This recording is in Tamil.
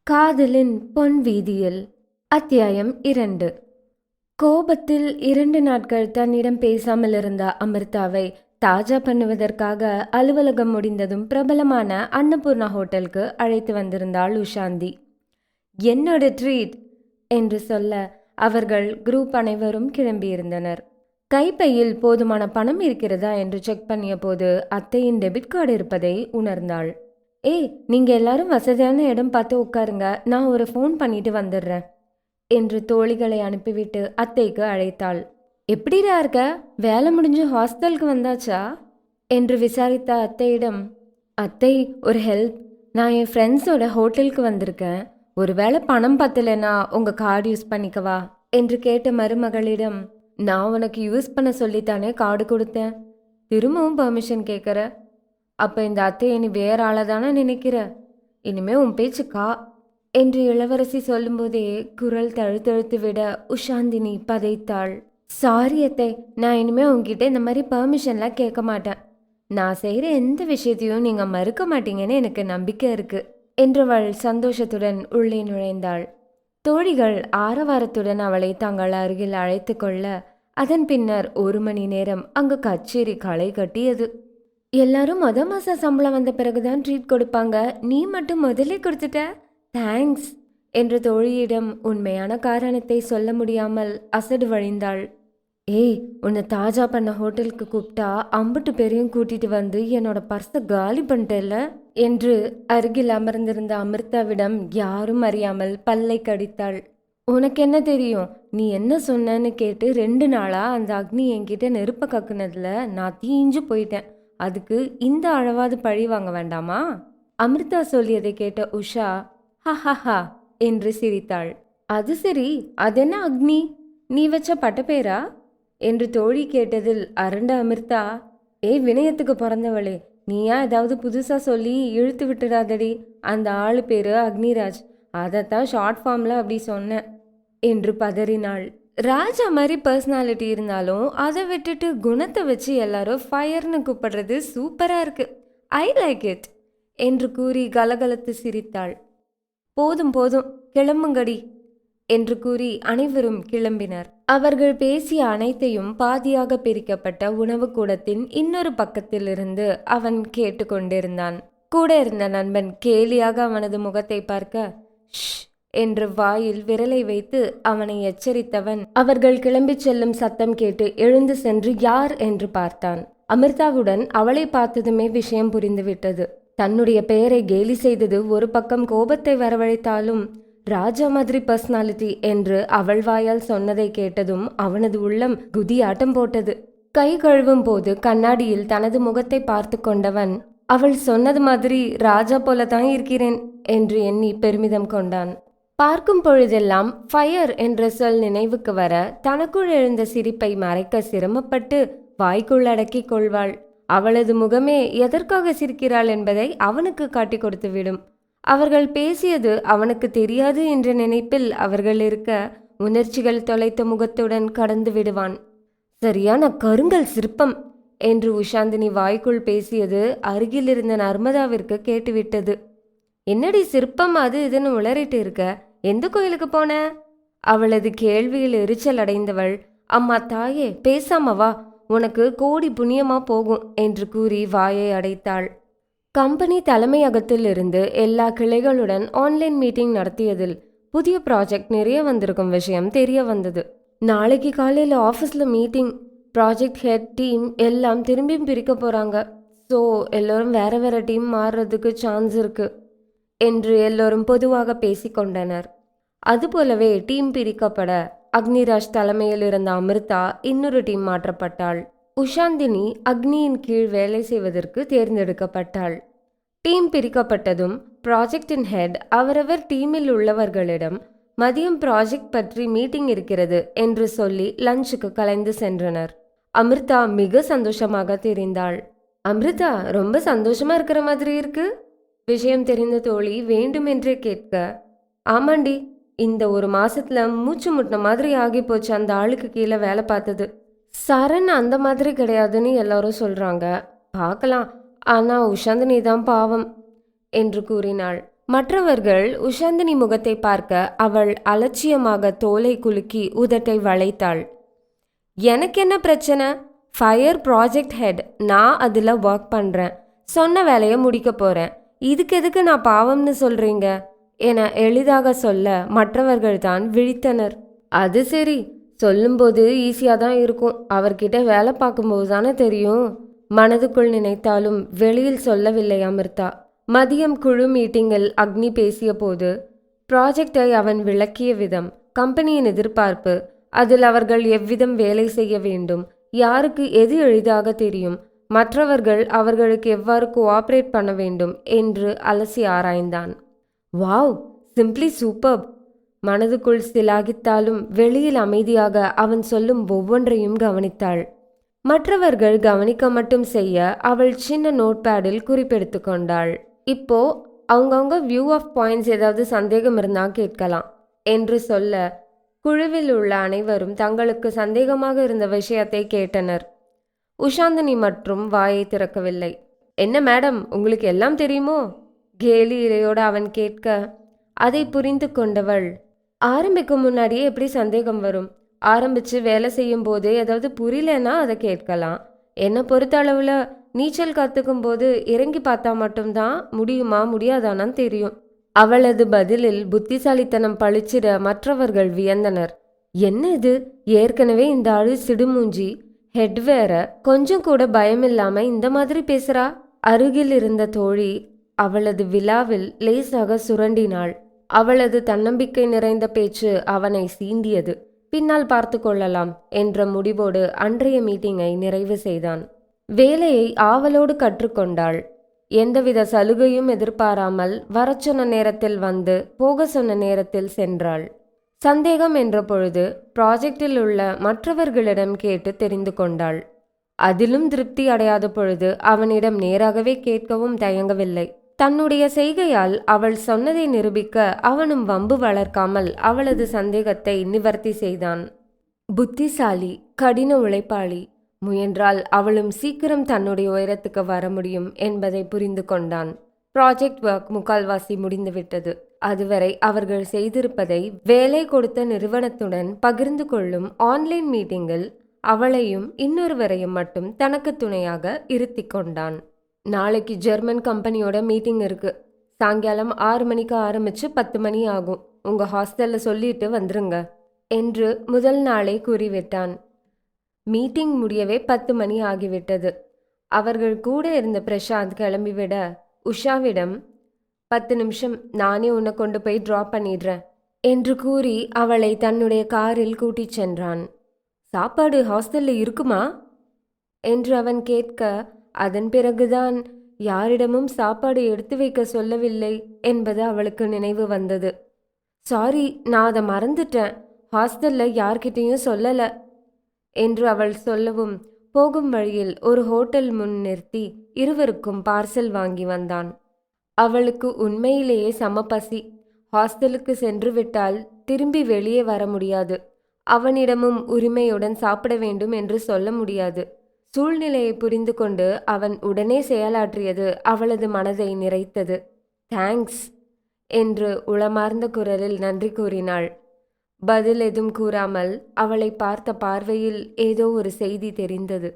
காதலின் பொன் வீதியில். அத்தியாயம் 2. கோபத்தில் 2 நாட்கள் தன்னிடம் பேசாமல் இருந்த அமிர்தாவை தாஜா பண்ணுவதற்காக அலுவலகம் முடிந்ததும் பிரபலமான அன்னபூர்ணா ஹோட்டலுக்கு அழைத்து வந்திருந்தாள் உஷாந்தி. என்னோட ட்ரீட் என்று சொல்ல அவர்கள் குரூப் அனைவரும் கிளம்பியிருந்தனர். கைப்பையில் போதுமான பணம் இருக்கிறதா என்று செக் பண்ணிய போது அத்தையின் டெபிட் கார்டு இருப்பதை உணர்ந்தாள். நீங்க எல்லாரும் வசதியான இடம் பார்த்து உட்காருங்க, நான் ஒரு ஃபோன் பண்ணிட்டு வந்துடுறேன் என்று தோழிகளை அனுப்பிவிட்டு அத்தைக்கு அழைத்தாள். எப்படிடா இருக்க, வேலை முடிஞ்சு ஹாஸ்டலுக்கு வந்தாச்சா என்று விசாரித்த அத்தையிடம், அத்தை ஒரு ஹெல்ப், நான் என் ஃப்ரெண்ட்ஸோட ஹோட்டலுக்கு வந்திருக்கேன், ஒருவேளை பணம் பத்தலைன்னா உங்கள் கார்டு யூஸ் பண்ணிக்கவா என்று கேட்ட மருமகளிடம், நான் உனக்கு யூஸ் பண்ண சொல்லித்தானே கார்டு கொடுத்தேன், திரும்பவும் பெர்மிஷன் கேட்குற, அப்போ இந்த அத்தையை நீ வேற ஆளை தானே நினைக்கிற, இனிமே உன் பேச்சு கா என்று இளவரசி சொல்லும்போதே குரல் தழுத்தழுத்து விட உஷாந்தினி பதைத்தாள். சாரி அத்தை, நான் இனிமே உங்ககிட்ட இந்த மாதிரி பெர்மிஷன்லாம் கேட்க மாட்டேன், நான் செய்கிற எந்த விஷயத்தையும் நீங்கள் மறுக்க மாட்டீங்கன்னு எனக்கு நம்பிக்கை இருக்கு என்றவள் சந்தோஷத்துடன் உள்ளே நுழைந்தாள். தோழிகள் ஆரவாரத்துடன் அவளை தங்கள் அருகில் அழைத்து கொள்ள அதன் பின்னர் 1 மணி நேரம் அங்கு கச்சேரி களை கட்டியது. எல்லாரும் மாசம் சம்பளம் வந்த பிறகுதான் ட்ரீட் கொடுப்பாங்க, நீ மட்டும் முதலே கொடுத்துட்ட, தேங்க்ஸ் என்று தோழியிடம் உண்மையான காரணத்தை சொல்ல முடியாமல் அசடு வழிந்தாள். உன்னை தாஜா பண்ண ஹோட்டலுக்கு கூப்பிட்டா அம்புட்டு பேரையும் கூட்டிட்டு வந்து என்னோட பர்ஸை காலி பண்ணிட்டேல்ல என்று அருகில் அமர்ந்திருந்த அமிர்தாவிடம் யாரும் அறியாமல் பல்லை கடித்தாள். உனக்கு என்ன தெரியும், நீ என்ன சொன்னன்னு கேட்டு 2 நாளா அந்த அக்னி என்கிட்ட நெருப்ப கக்குனதுல நான் தீஞ்சு போயிட்டேன், அதுக்கு இந்த அளவாது பழி வாங்க வேண்டாமா? அமிர்தா சொல்லியதை கேட்ட உஷா ஹஹஹா என்று சிரித்தாள். அது சரி, அதென்ன அக்னி, நீ வச்ச பட்டப்பேரா என்று தோழி கேட்டதில் அரண்ட அமிர்தா, வினயத்துக்கு பிறந்தவளே, நீயா ஏதாவது புதுசா சொல்லி இழுத்து விட்டுடாதடி, அந்த ஆளு பேரு அக்னிராஜ், அதைத்தான் ஷார்ட் ஃபார்ம்ல அப்படி சொன்னேன் என்று பதறினாள். ராஜா மாதிரி பர்சனாலிட்டி இருந்தாலும் அதை விட்டுட்டு குணத்தை வச்சு எல்லாரும் ஃபயர்னு கூப்பிடுறது சூப்பராக இருக்கு, ஐ லைக் இட் என்று கூறி கலகலத்து சிரித்தாள். போதும் போதும் கிளம்புங்கடி என்று கூறி அனைவரும் கிளம்பினர். அவர்கள் பேசிய அனைத்தையும் பாதியாக பிரிக்கப்பட்ட உணவு கூடத்தின் இன்னொரு பக்கத்திலிருந்து அவன் கேட்டு கொண்டிருந்தான். கூட இருந்த நண்பன் கேலியாக அவனது முகத்தை பார்க்க ஷ் என்று வாயில் விரலை வைத்து அவனை எச்சரித்தவன் அவர்கள் கிளம்பி செல்லும் சத்தம் கேட்டு எழுந்து சென்று யார் என்று பார்த்தான். அமிர்தாவுடன் அவளை பார்த்ததுமே விஷயம் புரிந்துவிட்டது. தன்னுடைய பெயரை கேலி செய்தது ஒரு பக்கம் கோபத்தை வரவழைத்தாலும் ராஜா மாதிரி பர்சனாலிட்டி என்று அவள் வாயால் சொன்னதை கேட்டதும் அவனது உள்ளம் குதியாட்டம் போட்டது. கை கழுவும் போது கண்ணாடியில் தனது முகத்தை பார்த்து கொண்டவன் அவள் சொன்னது மாதிரி ராஜா போலதான் இருக்கிறேன் என்று எண்ணி பெருமிதம் கொண்டான். பார்க்கும் பொழுதெல்லாம் ஃபயர் என்ற சொல் நினைவுக்கு வர தனக்குள் எழுந்த சிரிப்பை மறைக்க சிரமப்பட்டு வாய்க்குள் அடக்கிக் கொள்வாள். அவளது முகமே எதற்காக சிரிக்கிறாள் என்பதை அவனுக்கு காட்டி கொடுத்துவிடும். அவர்கள் பேசியது அவனுக்கு தெரியாது என்ற நினைப்பில் அவர்கள் இருக்க உணர்ச்சிகள் தொலைத்த முகத்துடன் கடந்து விடுவான். சரியான கருங்கல் சிற்பம் என்று உஷாந்தினி வாய்க்குள் பேசியது அருகில் இருந்த நர்மதாவிற்கு கேட்டுவிட்டது. என்னடி சிற்பம் அது இதுன்னு உளறிட்டு இருக்க, எந்த கோயிலுக்கு போன? அவளது கேள்வியில் எரிச்சல் அடைந்தவள், அம்மா தாயே பேசாம வா, உனக்கு கோடி புண்ணியமா போகும் என்று கூறி வாயை அடைத்தாள். கம்பெனி தலைமையகத்தில் இருந்து எல்லா கிளைகளுடன் ஆன்லைன் மீட்டிங் நடத்தியதில் புதிய ப்ராஜெக்ட் நிறைய வந்திருக்கும் விஷயம் தெரிய வந்தது. நாளைக்கு காலையில் ஆஃபீஸில் மீட்டிங், ப்ராஜெக்ட் ஹெட் டீம் எல்லாம் திரும்பி பிரிக்க போகிறாங்க, ஸோ எல்லோரும் வேற வேற டீம் மாறுறதுக்கு சான்ஸ் இருக்கு என்று எல்லோரும் பொதுவாக பேசிக்கொண்டனர். அதுபோலவே டீம் பிரிக்கப்பட அக்னிராஜ் தலைமையில் இருந்த அமிர்தா இன்னொரு டீம் மாற்றப்பட்டாள். உஷாந்தினி அக்னியின் கீழ் வேலை செய்வதற்கு தேர்ந்தெடுக்கப்பட்டாள். டீம் பிரிக்கப்பட்டதும் ப்ராஜெக்டின் ஹெட் அவரவர் டீமில் உள்ளவர்களிடம் மதியம் ப்ராஜெக்ட் பற்றி மீட்டிங் இருக்கிறது என்று சொல்லி லஞ்சுக்கு கலைந்து சென்றனர். அமிர்தா மிக சந்தோஷமாக தெரிந்தாள். அமிர்தா, ரொம்ப சந்தோஷமா இருக்கிற மாதிரி இருக்கு. விஷயம் தெரிந்த தோழி வேண்டுமென்றே கேட்க, ஆமாண்டி, இந்த 1 மாசத்துல மூச்சு முட்டின மாதிரி ஆகி போச்சு அந்த ஆளுக்கு கீழே வேலை பார்த்தது. சரண் அந்த மாதிரி கிடையாதுன்னு எல்லாரும் சொல்றாங்க, பார்க்கலாம், ஆனா உஷாந்தினி தான் பாவம் என்று கூறினாள். மற்றவர்கள் உஷாந்தினி முகத்தை பார்க்க அவள் அலட்சியமாக தோலை குலுக்கி உதட்டை வளைத்தாள். எனக்கு என்ன பிரச்சனை? ஃபயர் ப்ராஜெக்ட் ஹெட், நான் அதில் ஒர்க் பண்ணுறேன், சொன்ன வேலையை முடிக்க போகிறேன், இதுக்கு எதுக்கு நான் பாவம்னு சொல்கிறீங்க என எளிதாக சொல்ல மற்றவர்கள் தான் விழித்தனர். அது சரி, சொல்லும்போது ஈஸியாக தான் இருக்கும், அவர்கிட்ட வேலை பார்க்கும்போது தானே தெரியும் மனதுக்குள் நினைத்தாலும் வெளியில் சொல்லவில்லை அமிர்தா. மதியம் குழு மீட்டிங்கில் அக்னி பேசிய போது ப்ராஜெக்டை அவன் விளக்கிய விதம், கம்பெனியின் எதிர்பார்ப்பு, அதில் அவர்கள் எவ்விதம் வேலை செய்ய வேண்டும், யாருக்கு எது எளிதாக தெரியும், மற்றவர்கள் அவர்களுக்கு எவ்வாறு கோஆப்ரேட் பண்ண வேண்டும் என்று அலசி ஆராய்ந்தான். Wow, simply super. மனதுக்குள் சிலாகித்தாலும் வெளியில் அமைதியாக அவன் சொல்லும் ஒவ்வொன்றையும் கவனித்தாள். மற்றவர்கள் கவனிக்க மட்டும் செய்ய அவள் சின்ன நோட்பேடில் குறிப்பெடுத்து கொண்டாள். இப்போ அவங்கவுங்க வியூ ஆஃப் பாயிண்ட்ஸ் ஏதாவது சந்தேகம் இருந்தால் கேட்கலாம் என்று சொல்ல குழுவில் உள்ள அனைவரும் தங்களுக்கு சந்தேகமாக இருந்த விஷயத்தை கேட்டனர். உஷாந்தினி மற்றும் வாயை திறக்கவில்லை. என்ன மேடம், உங்களுக்கு எல்லாம் தெரியுமோ? கேலி இறையோடு அவன் கேட்க அதை புரிந்து கொண்டவள், ஆரம்பிக்கும் முன்னாடியே எப்படி சந்தேகம் வரும்? ஆரம்பித்து வேலை செய்யும் போது ஏதாவது புரியலன்னா அதை கேட்கலாம். என்னை பொறுத்த அளவில் நீச்சல் கற்றுக்கும் போது இறங்கி பார்த்தா மட்டும்தான் முடியுமா முடியாதானான்னு தெரியும். அவளது பதிலில் புத்திசாலித்தனம் பளிச்சிட மற்றவர்கள் வியந்தனர். என்ன இது, ஏற்கனவே இந்த ஆளு சிடுமூஞ்சி, ஹெட் வேற, கொஞ்சம் கூட பயமில்லாம இந்த மாதிரி பேசுறா. அருகில் இருந்த தோழி அவளது விழாவில் லேசாக சுரண்டினாள். அவளது தன்னம்பிக்கை நிறைந்த பேச்சு அவனை சீண்டியது. பின்னால் பார்த்து கொள்ளலாம் என்ற முடிவோடு அன்றைய மீட்டிங்கை நிறைவு செய்தான். வேலையை ஆவலோடு கற்றுக்கொண்டாள். எந்தவித சலுகையும் எதிர்பாராமல் வரச் சொன்ன நேரத்தில் வந்து போக சொன்ன நேரத்தில் சென்றாள். சந்தேகம் என்ற பொழுது ப்ராஜெக்டில் உள்ள மற்றவர்களிடம் கேட்டு தெரிந்து கொண்டாள். அதிலும் திருப்தி அடையாத பொழுது அவனிடம் நேராகவே கேட்கவும் தயங்கவில்லை. தன்னுடைய செய்கையால் அவள் சொன்னதை நிரூபிக்க அவனும் வம்பு வளர்க்காமல் அவளது சந்தேகத்தை நிவர்த்தி செய்தான். புத்திசாலி, கடின உழைப்பாளி, முயன்றால் அவளும் சீக்கிரம் தன்னுடைய உயரத்துக்கு வர முடியும் என்பதை புரிந்து கொண்டான். ப்ராஜெக்ட் ஒர்க் முக்கால்வாசி முடிந்துவிட்டது. அதுவரை அவர்கள் செய்திருப்பதை வேலை கொடுத்த நிறுவனத்துடன் பகிர்ந்து கொள்ளும் ஆன்லைன் மீட்டிங்கில் அவளையும் இன்னொருவரையும் மட்டும் தனக்கு துணையாக இருத்தி கொண்டான். நாளைக்கு ஜெர்மன் கம்பெனியோட மீட்டிங் இருக்கு. சாயங்காலம் 6 மணிக்கு ஆரம்பிச்சு 10 மணி ஆகும். உங்க ஹாஸ்டல்ல சொல்லிட்டு வந்துருங்க என்று முதல் நாளே கூறிவிட்டான். மீட்டிங் முடியவே 10 மணி ஆகிவிட்டது. அவர்கள் கூட இருந்த பிரசாந்த் கிளம்பிவிட உஷாவிடம் 10 நிமிஷம் நானே உன்னை கொண்டு போய் ட்ராப் பண்ணிடுறேன் என்று கூறி அவளை தன்னுடைய காரில் கூட்டிச் சென்றான். சாப்பாடு ஹாஸ்டல்ல இருக்குமா என்று அவன் கேட்க, அதன் பிறகுதான் யாரிடமும் சாப்பாடு எடுத்து வைக்க சொல்லவில்லை என்பது அவளுக்கு நினைவு வந்தது. சாரி, நான் அதை மறந்துட்டேன், ஹாஸ்டல்ல யார்கிட்டையும் சொல்லலை என்று அவள் சொல்லவும் போகும் வழியில் ஒரு ஹோட்டல் முன் நிறுத்தி இருவருக்கும் பார்சல் வாங்கி வந்தான். அவளுக்கு உண்மையிலேயே செம பசி. ஹாஸ்டலுக்கு சென்று விட்டால் திரும்பி வெளியே வர முடியாது. அவனிடமும் உரிமையுடன் சாப்பிட வேண்டும் என்று சொல்ல முடியாது. சூழ்நிலையை புரிந்து கொண்டு அவன் உடனே செயலாற்றியது அவளது மனதை நிறைத்தது. தேங்க்ஸ் என்று உளமார்ந்த குரலில் நன்றி கூறினாள். பதில் எதுவும் கூறாமல் அவளை பார்த்த பார்வையில் ஏதோ ஒரு செய்தி தெரிந்தது.